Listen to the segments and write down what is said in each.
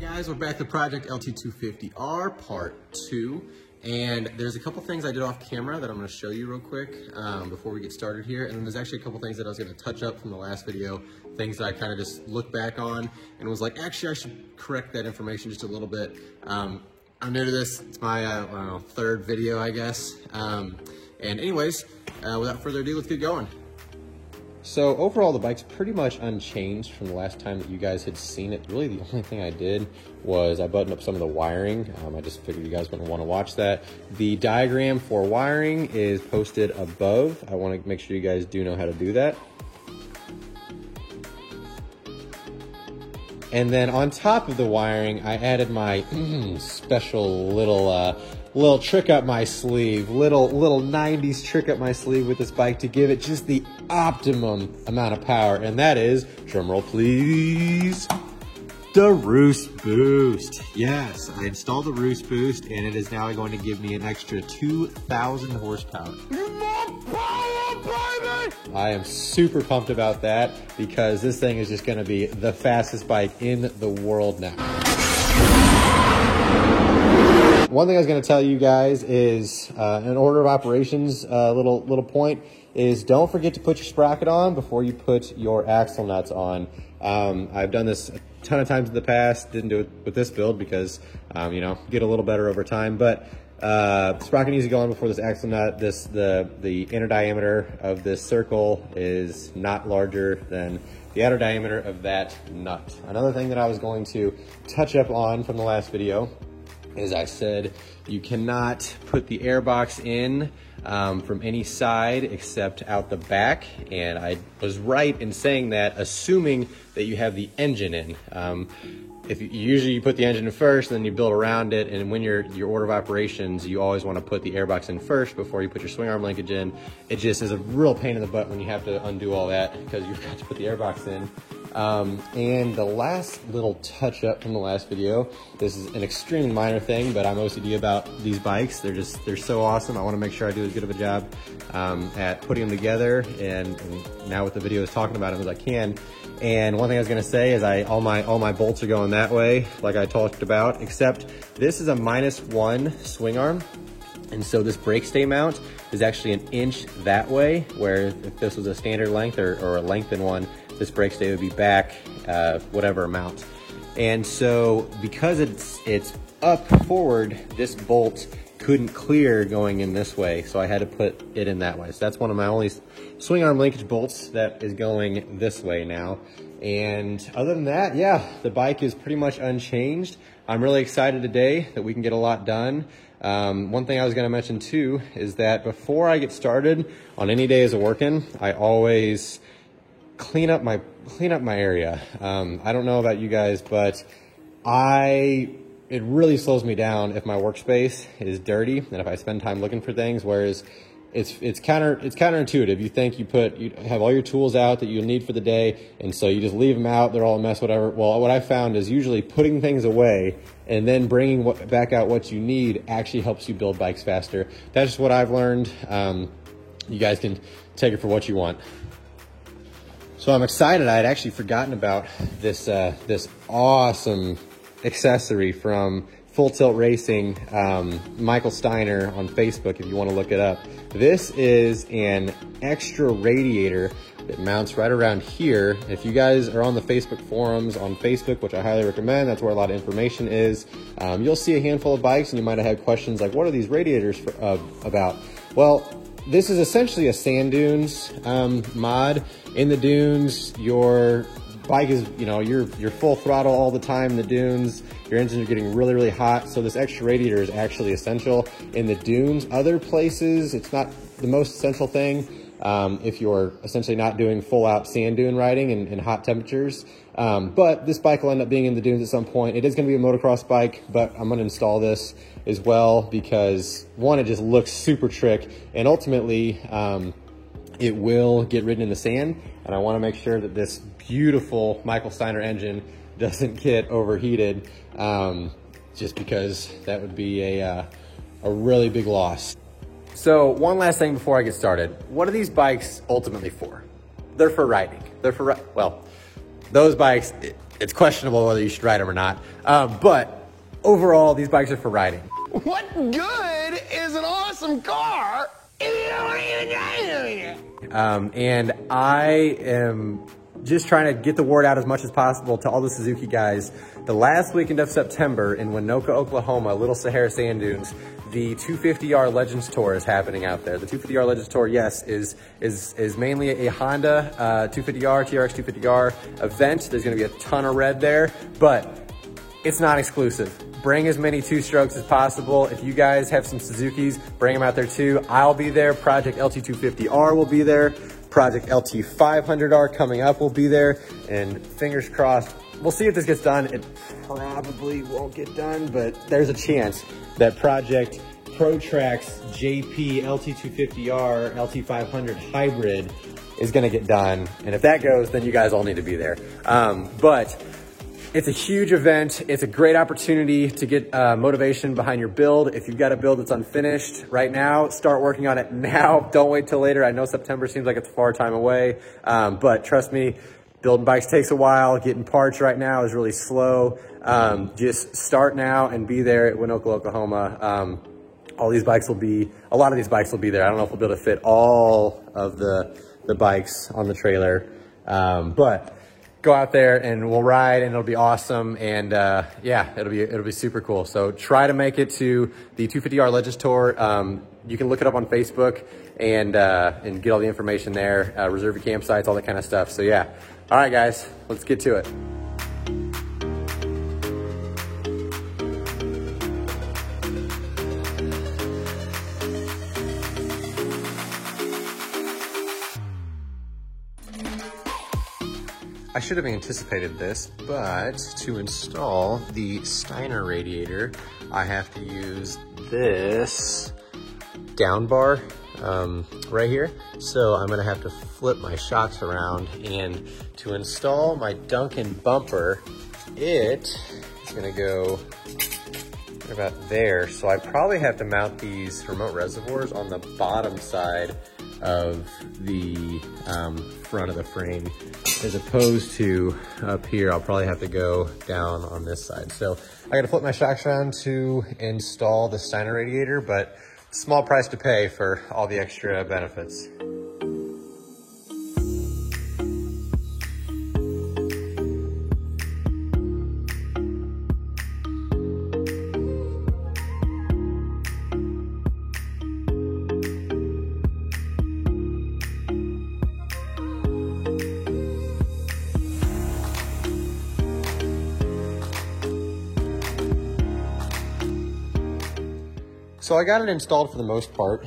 Guys, we're back to Project LT250R Part 2, and there's a couple things I did off camera that I'm going to show you real quick before we get started here, and then there's actually a couple things that I was going to touch up from the last video, things that I kind of just looked back on and was like, actually I should correct that information just a little bit. I'm new to this, it's my I don't know, third video I guess, and anyways, without further ado, let's get going. So overall, the bike's pretty much unchanged from the last time that you guys had seen it. Really, the only thing I did was I buttoned up some of the wiring. I just figured you guys wouldn't want to watch that. The diagram for wiring is posted above. I want to make sure you guys do know how to do that. And then on top of the wiring, I added my special little trick up my sleeve, little 90s trick up my sleeve with this bike to give it just the optimum amount of power, and that is, drumroll please, the Roost Boost. Yes, I installed the Roost Boost, and it is now going to give me an extra 2,000 horsepower. I am super pumped about that because this thing is just going to be the fastest bike in the world now. One thing I was going to tell you guys is an order of operations, little point is don't forget to put your sprocket on before you put your axle nuts on. I've done this a ton of times in the past, didn't do it with this build because, you know, get a little better over time, but sprocket needs to go on before this axle nut. The inner diameter of this circle is not larger than the outer diameter of that nut. Another thing that I was going to touch up on from the last video, as I said, you cannot put the air box in from any side except out the back, and I was right in saying that, assuming that you have the engine in. If usually you put the engine in first, then you build around it, and when your order of operations, you always want to put the airbox in first before you put your swing arm linkage in. It just is a real pain in the butt when you have to undo all that because you forgot to put the airbox in. And the last little touch up from the last video, this is an extremely minor thing, but I'm OCD about these bikes. They're so awesome. I want to make sure I do as good of a job at putting them together, and now with the video is talking about them as I can. And one thing I was going to say is all my bolts are going that way, like I talked about, except this is a -1 swing arm. And so this brake stay mount is actually 1 inch that way, where if this was a standard length or a lengthened one, this brake stay would be back whatever amount. And so because it's up forward, this bolt couldn't clear going in this way, so I had to put it in that way. So that's one of my only swing arm linkage bolts that is going this way now. And other than that, yeah, the bike is pretty much unchanged. I'm really excited today that we can get a lot done. One thing I was going to mention too is that before I get started on any days of working, I always clean up my area. I don't know about you guys, but it really slows me down if my workspace is dirty and if I spend time looking for things, whereas it's counterintuitive. You think you have all your tools out that you'll need for the day, and so you just leave them out, they're all a mess, whatever. Well, what I found is usually putting things away and then bringing back out what you need actually helps you build bikes faster. That's just what I've learned. You guys can take it for what you want. So I'm excited. I had actually forgotten about this awesome accessory from Full Tilt Racing, Michael Steiner on Facebook, if you want to look it up. This is an extra radiator that mounts right around here. If you guys are on the Facebook forums on Facebook, which I highly recommend, that's where a lot of information is, you'll see a handful of bikes and you might have had questions like, what are these radiators about? Well, this is essentially a sand dunes mod. In the dunes, your bike is, you know, you're full throttle all the time in the dunes. Your engines are getting really, really hot. So this extra radiator is actually essential in the dunes. Other places, it's not the most essential thing if you're essentially not doing full out sand dune riding in hot temperatures. But this bike will end up being in the dunes at some point. It is going to be a motocross bike, but I'm going to install this as well because one, it just looks super trick, and ultimately it will get ridden in the sand. And I want to make sure that this beautiful Michael Steiner engine doesn't get overheated, just because that would be a really big loss. So one last thing before I get started. What are these bikes ultimately for? They're for riding. They're for, well, those bikes, it's questionable whether you should ride them or not. But overall, these bikes are for riding. What good is an awesome car if you don't even drive it? And I am just trying to get the word out as much as possible to all the Suzuki guys. The last weekend of September in Winoka, Oklahoma, Little Sahara Sand Dunes, the 250R Legends Tour is happening out there. The 250R Legends Tour, yes, is mainly a Honda 250R, TRX 250R event. There's gonna be a ton of red there, but it's not exclusive. Bring as many two-strokes as possible. If you guys have some Suzukis, bring them out there too. I'll be there. Project LT250R will be there. Project LT500R coming up will be there. And fingers crossed, we'll see if this gets done. It probably won't get done, but there's a chance that Project ProTrax JP LT250R LT500 hybrid is gonna get done. And if that goes, then you guys all need to be there. But it's a huge event. It's a great opportunity to get motivation behind your build. If you've got a build that's unfinished right now, start working on it now. Don't wait till later. I know September seems like it's a far time away, but trust me, building bikes takes a while. Getting parts right now is really slow. Just start now and be there at Winoka, Oklahoma. A lot of these bikes will be there. I don't know if we'll be able to fit all of the bikes on the trailer, but go out there and we'll ride and it'll be awesome. And yeah, it'll be super cool. So try to make it to the 250R Legends Tour. You can look it up on Facebook and get all the information there, reserve your campsites, all that kind of stuff. So yeah. All right, guys, let's get to it. I should have anticipated this, but to install the Steiner radiator, I have to use this down bar right here. So I'm gonna have to flip my shocks around, and to install my Duncan bumper, it is gonna go about there. So I probably have to mount these remote reservoirs on the bottom side of the front of the frame, as opposed to up here. I'll probably have to go down on this side. So I gotta flip my shocks around to install the Steiner radiator, but small price to pay for all the extra benefits. So I got it installed for the most part.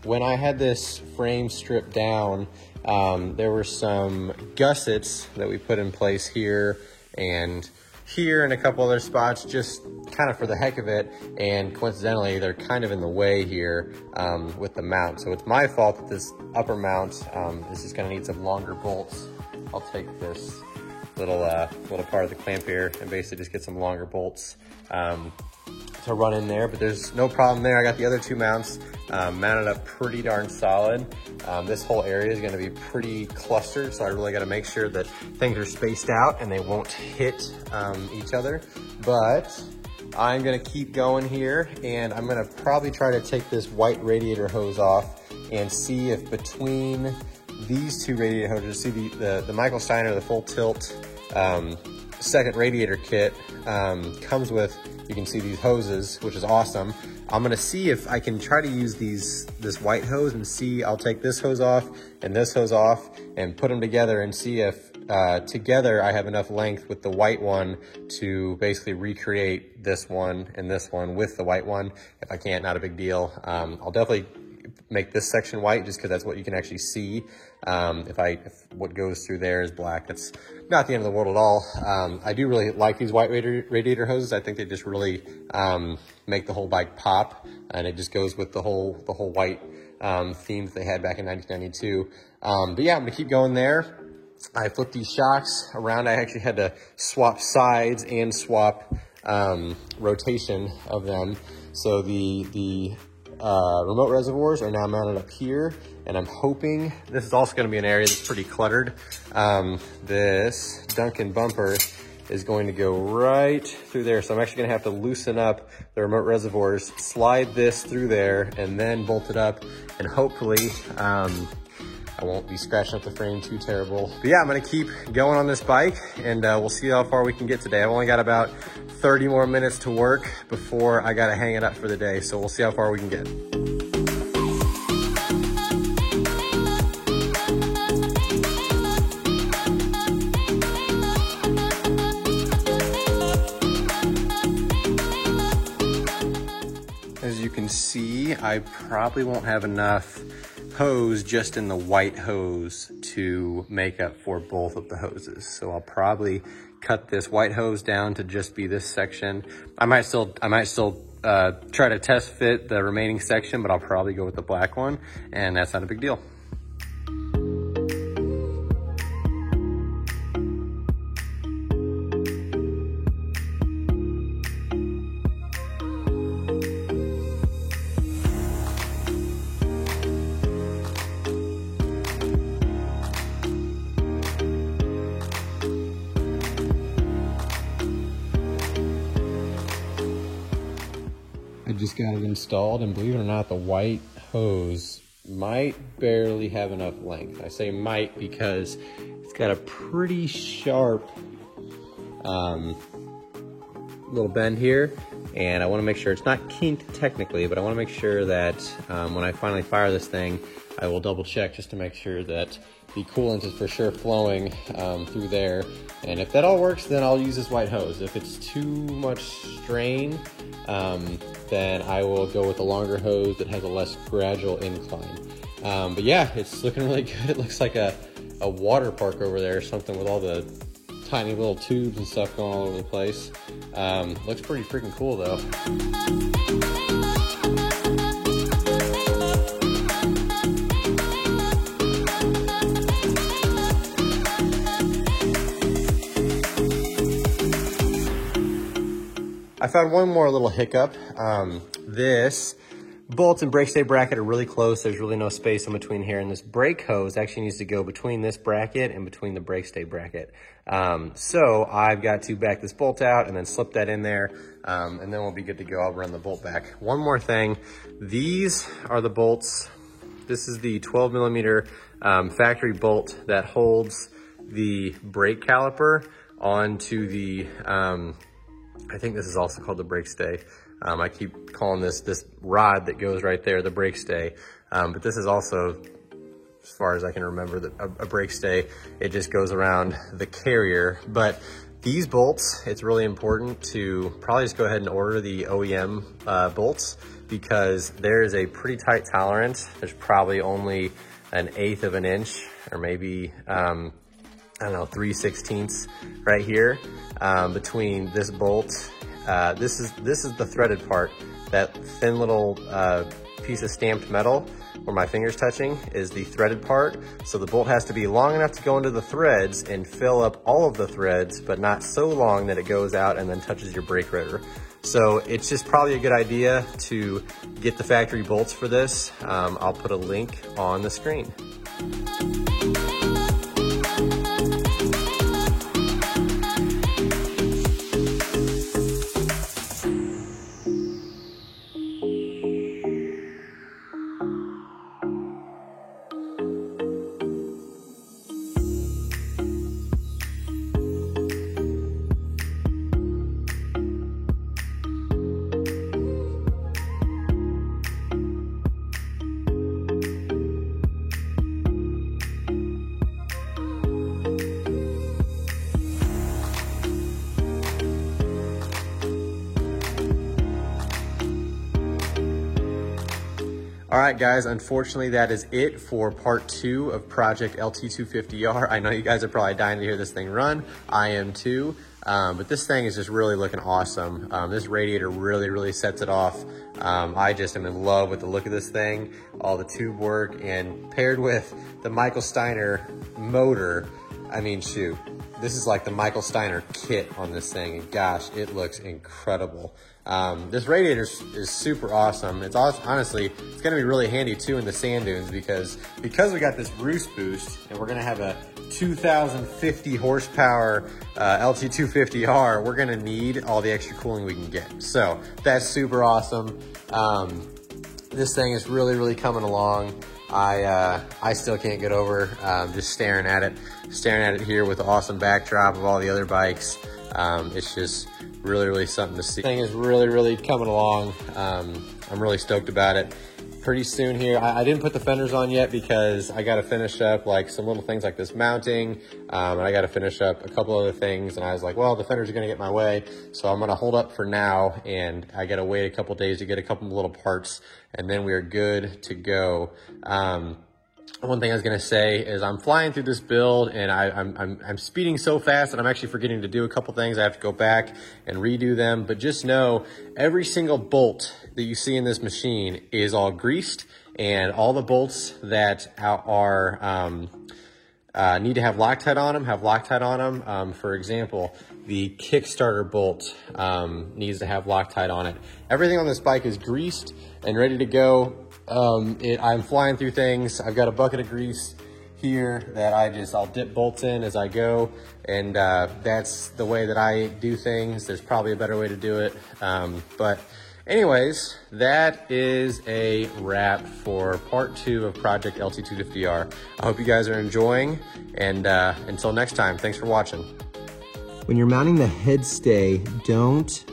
When I had this frame stripped down, there were some gussets that we put in place here and a couple other spots, just kind of for the heck of it. And coincidentally, they're kind of in the way here with the mount. So it's my fault that this upper mount is just gonna need some longer bolts. I'll take this little part of the clamp here and basically just get some longer bolts to run in there, but there's no problem there. I got the other two mounts mounted up pretty darn solid. This whole area is gonna be pretty clustered, so I really gotta make sure that things are spaced out and they won't hit each other. But I'm gonna keep going here, and I'm gonna probably try to take this white radiator hose off and see if between these two radiator hoses, see the Michael Steiner, the full tilt second radiator kit comes with, you can see these hoses, which is awesome. I'm gonna see if I can try to use this white hose and see, I'll take this hose off and this hose off and put them together and see if together I have enough length with the white one to basically recreate this one and this one with the white one. If I can't, not a big deal. I'll definitely make this section white just because that's what you can actually see. If what goes through there is black, that's not the end of the world at all. I do really like these white radiator hoses. I think they just really make the whole bike pop, and it just goes with the whole white theme that they had back in 1992. But yeah, I'm gonna keep going there. I flipped these shocks around. I actually had to swap sides and swap rotation of them. So the remote reservoirs are now mounted up here, And I'm hoping this is also gonna be an area that's pretty cluttered. This Duncan bumper is going to go right through there. So I'm actually gonna have to loosen up the remote reservoirs, slide this through there, and then bolt it up. And hopefully, I won't be scratching up the frame too terrible. But yeah, I'm gonna keep going on this bike, and we'll see how far we can get today. I've only got about 30 more minutes to work before I gotta hang it up for the day. So we'll see how far we can get. As you can see, I probably won't have enough hose just in the white hose to make up for both of the hoses. So I'll probably cut this white hose down to just be this section. I might still try to test fit the remaining section, but I'll probably go with the black one, and that's not a big deal. I just got it installed, and believe it or not, the white hose might barely have enough length. I say might because it's got a pretty sharp little bend here, and I want to make sure it's not kinked technically, but I want to make sure that when I finally fire this thing, I will double check just to make sure that the coolant is for sure flowing through there. And if that all works, then I'll use this white hose. If it's too much strain, then I will go with a longer hose that has a less gradual incline. But yeah, it's looking really good. It looks like a water park over there or something with all the tiny little tubes and stuff going all over the place. Looks pretty freaking cool though. I found one more little hiccup. This bolts and brake stay bracket are really close. There's really no space in between here. And this brake hose actually needs to go between this bracket and between the brake stay bracket. So I've got to back this bolt out and then slip that in there. And then we'll be good to go. I'll run the bolt back. One more thing. These are the bolts. This is the 12 millimeter factory bolt that holds the brake caliper onto the, I think this is also called the brake stay. I keep calling this rod that goes right there, the brake stay. But this is also, as far as I can remember, a brake stay. It just goes around the carrier. But these bolts, it's really important to probably just go ahead and order the OEM bolts, because there is a pretty tight tolerance. There's probably only 1/8 of an inch, or maybe, I don't know, 3/16 right here between this bolt. This is the threaded part. That thin little piece of stamped metal where my finger's touching is the threaded part. So the bolt has to be long enough to go into the threads and fill up all of the threads, but not so long that it goes out and then touches your brake rotor. So it's just probably a good idea to get the factory bolts for this. I'll put a link on the screen. All right, guys, unfortunately, that is it for part 2 of Project LT250R. I know you guys are probably dying to hear this thing run. I am too, but this thing is just really looking awesome. This radiator really sets it off. I just am in love with the look of this thing, all the tube work, and paired with the Michael Steiner motor, I mean, shoot. this is like the Michael Steiner kit on this thing, and gosh, it looks incredible. This radiator is super awesome. It's honestly, it's gonna be really handy too in the sand dunes because we got this roost boost, and we're gonna have a 2050 horsepower LT250R. We're gonna need all the extra cooling we can get. So that's super awesome. This thing is really coming along. I still can't get over just staring at it here with the awesome backdrop of all the other bikes. It's just really something to see. This thing is really coming along. I'm really stoked about it. Pretty soon here, I didn't put the fenders on yet because I got to finish up like some little things like this mounting, and I got to finish up a couple other things, and I was like, well, the fenders are going to get in my way, so I'm going to hold up for now, and I got to wait a couple days to get a couple little parts, and then we are good to go. One thing I was gonna say is I'm flying through this build, and I'm speeding so fast that I'm actually forgetting to do a couple things. I have to go back and redo them, but just know every single bolt that you see in this machine is all greased, and all the bolts that are need to have Loctite on them have Loctite on them. For example, the Kickstarter bolt needs to have Loctite on it. Everything on this bike is greased and ready to go. I'm flying through things. I've got a bucket of grease here that I'll dip bolts in as I go, and that's the way that I do things. There's probably a better way to do it, but anyways, that is a wrap for part 2 of Project LT250R. I hope you guys are enjoying, and until next time, thanks for watching. When you're mounting the head stay, don't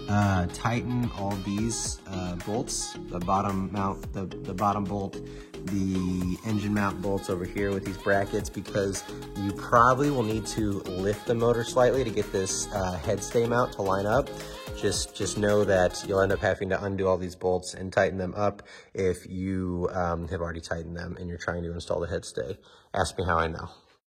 tighten all these bolts, the bottom mount, the bottom bolt, the engine mount bolts over here with these brackets, because you probably will need to lift the motor slightly to get this head stay mount to line up. Just know that you'll end up having to undo all these bolts and tighten them up if you have already tightened them and you're trying to install the head stay. Ask me how I know.